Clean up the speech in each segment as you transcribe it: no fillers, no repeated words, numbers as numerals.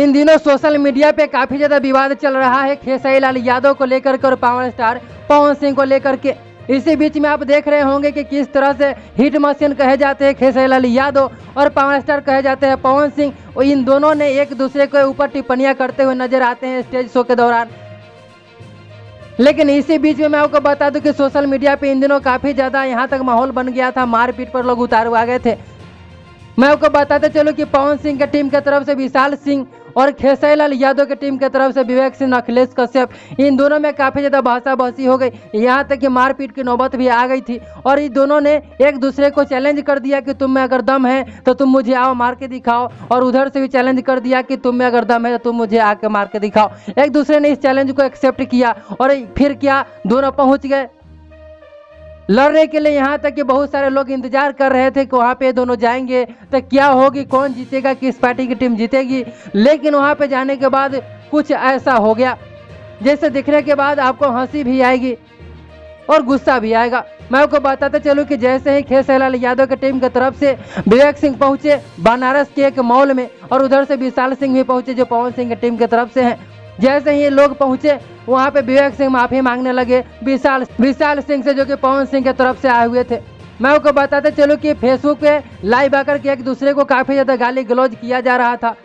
इन दिनों social media पे काफी ज्यादा विवाद चल रहा है खेसारी लाल यादव को लेकर के और पावर स्टार पवन सिंह को लेकर के। इसी बीच में आप देख रहे होंगे कि किस तरह से हिट मशीन कहे जाते हैं खेसारी लाल यादव और पावर स्टार कहे जाते हैं पवन सिंह, और इन दोनों ने एक दूसरे के ऊपर टिप्पणियां करते हुए नजर आते हैं स्टेज शो के दौरान। लेकिन इसी बीच में मैं आपको बता दूं कि सोशल मीडिया पे इन दिनों काफी ज्यादा यहाँ तक माहौल बन गया था, मारपीट पर लोग उतारू आ गए थे। मैं आपको बताते चलूं कि पवन सिंह के टीम की तरफ से विशाल सिंह और खेसारी लाल यादव के टीम की तरफ से विवेक सिंह, अखिलेश कश्यप, इन दोनों में काफी ज्यादा बहसाबहसी हो गई। यहाँ तक कि मारपीट की नौबत भी आ गई थी और इन दोनों ने एक दूसरे को चैलेंज कर दिया कि तुम में अगर दम है तो तुम मुझे आओ मार के दिखाओ, और उधर से भी चैलेंज कर दिया कि तुम में अगर दम है तो तुम मुझे आके मार के दिखाओ। एक दूसरे ने इस चैलेंज को एक्सेप्ट किया और फिर क्या, दोनों पहुंच गए लड़ने के लिए। यहाँ तक कि बहुत सारे लोग इंतजार कर रहे थे कि वहाँ पे दोनों जाएंगे तो क्या होगी, कौन जीतेगा, किस पार्टी की टीम जीतेगी। लेकिन वहाँ पे जाने के बाद कुछ ऐसा हो गया जैसे दिखने के बाद आपको हंसी भी आएगी और गुस्सा भी आएगा। मैं आपको बताते चलूँ कि जैसे ही खेसारी लाल यादव की टीम की तरफ से विवेक सिंह पहुंचे बनारस के एक मॉल में, और उधर से विशाल सिंह भी पहुंचे जो पवन सिंह की टीम की तरफ से हैं। जैसे ही लोग पहुंचे वहां पे विवेक सिंह माफी मांगने लगे विशाल सिंह से, जो कि पवन सिंह की तरफ से आए हुए थे। मैं आपको बताते चलूं कि फेसबुक पे लाइव आकर के एक दूसरे को काफी ज्यादा गाली गलौज किया जा रहा था।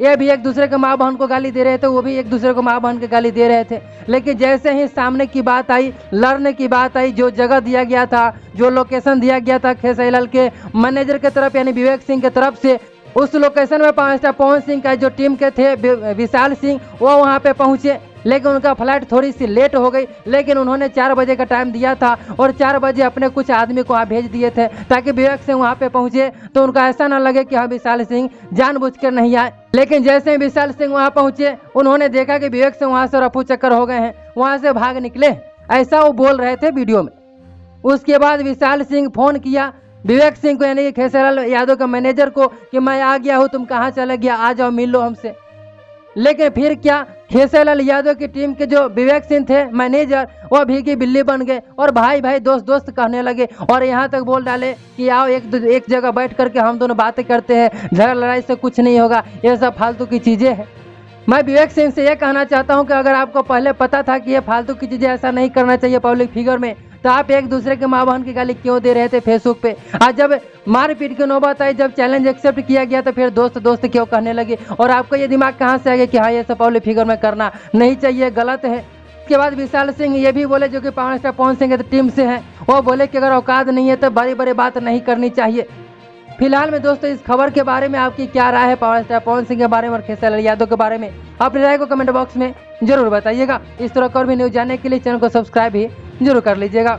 ये भी एक दूसरे के माँ बहन को गाली दे रहे थे, वो भी एक दूसरे को माँ बहन के गाली दे रहे थे। लेकिन जैसे ही सामने की बात आई, लड़ने की बात आई, जो जगह दिया गया था, जो लोकेशन दिया गया था खेसारी लाल के मैनेजर की तरफ यानी विवेक सिंह की तरफ से, उस लोकेशन में पावर स्टार पवन सिंह का जो टीम के थे विशाल सिंह वो वहां पे पहुंचे। लेकिन उनका फ्लाइट थोड़ी सी लेट हो गई, लेकिन उन्होंने 4 बजे का टाइम दिया था और 4 बजे अपने कुछ आदमी को वहाँ भेज दिए थे ताकि विवेक सिंह वहाँ पे पहुंचे तो उनका ऐसा ना लगे कि हाँ विशाल सिंह जानबूझकर नहीं आए। लेकिन जैसे ही विशाल सिंह वहाँ पहुंचे उन्होंने देखा कि विवेक सिंह वहाँ से रफू चक्कर हो गए हैं, वहाँ से भाग निकले, ऐसा वो बोल रहे थे वीडियो में। उसके बाद विशाल सिंह फोन किया विवेक सिंह को यानी कि खेसारी लाल यादव के मैनेजर को कि मैं आ गया हूँ, तुम कहाँ चले गया, आ जाओ मिल लो हमसे। लेकिन फिर क्या, खेसारी लाल यादव की टीम के जो विवेक सिंह थे मैनेजर, वो भीगी बिल्ली बन गए और भाई भाई दोस्त दोस्त कहने लगे, और यहाँ तक बोल डाले कि आओ एक जगह बैठ करके हम दोनों बातें करते हैं, झगड़ा लड़ाई से कुछ नहीं होगा, ये सब फालतू की चीजें हैं। मैं विवेक सिंह से ये कहना चाहता हूँ कि अगर आपको पहले पता था कि ये फालतू की चीजें ऐसा नहीं करना चाहिए पब्लिक फिगर में, तो आप एक दूसरे के माँ बहन की गाली क्यों दे रहे थे फेसबुक पे। आज जब मारपीट की नौबत आई, जब चैलेंज एक्सेप्ट किया गया, तो फिर दोस्त दोस्त क्यों कहने लगे, और आपको ये दिमाग कहाँ से आ गया कि हाँ ये सब पब्लिक फिगर में करना नहीं चाहिए, गलत है। उसके बाद विशाल सिंह ये भी बोले, जो कि पावर स्टार पवन सिंह की टीम से हैं, वो बोले कि अगर औकात नहीं है तो बड़ी बड़ी बात नहीं करनी चाहिए। फिलहाल में दोस्तों इस खबर के बारे में आपकी क्या राय है, पावर स्टार पवन सिंह के बारे में और खेसारी लाल यादव के बारे में, अपनी राय को कमेंट बॉक्स में जरूर बताइएगा। इस तरह का और भी न्यूज जानने के लिए चैनल को सब्सक्राइब भी जरूर कर लीजिएगा।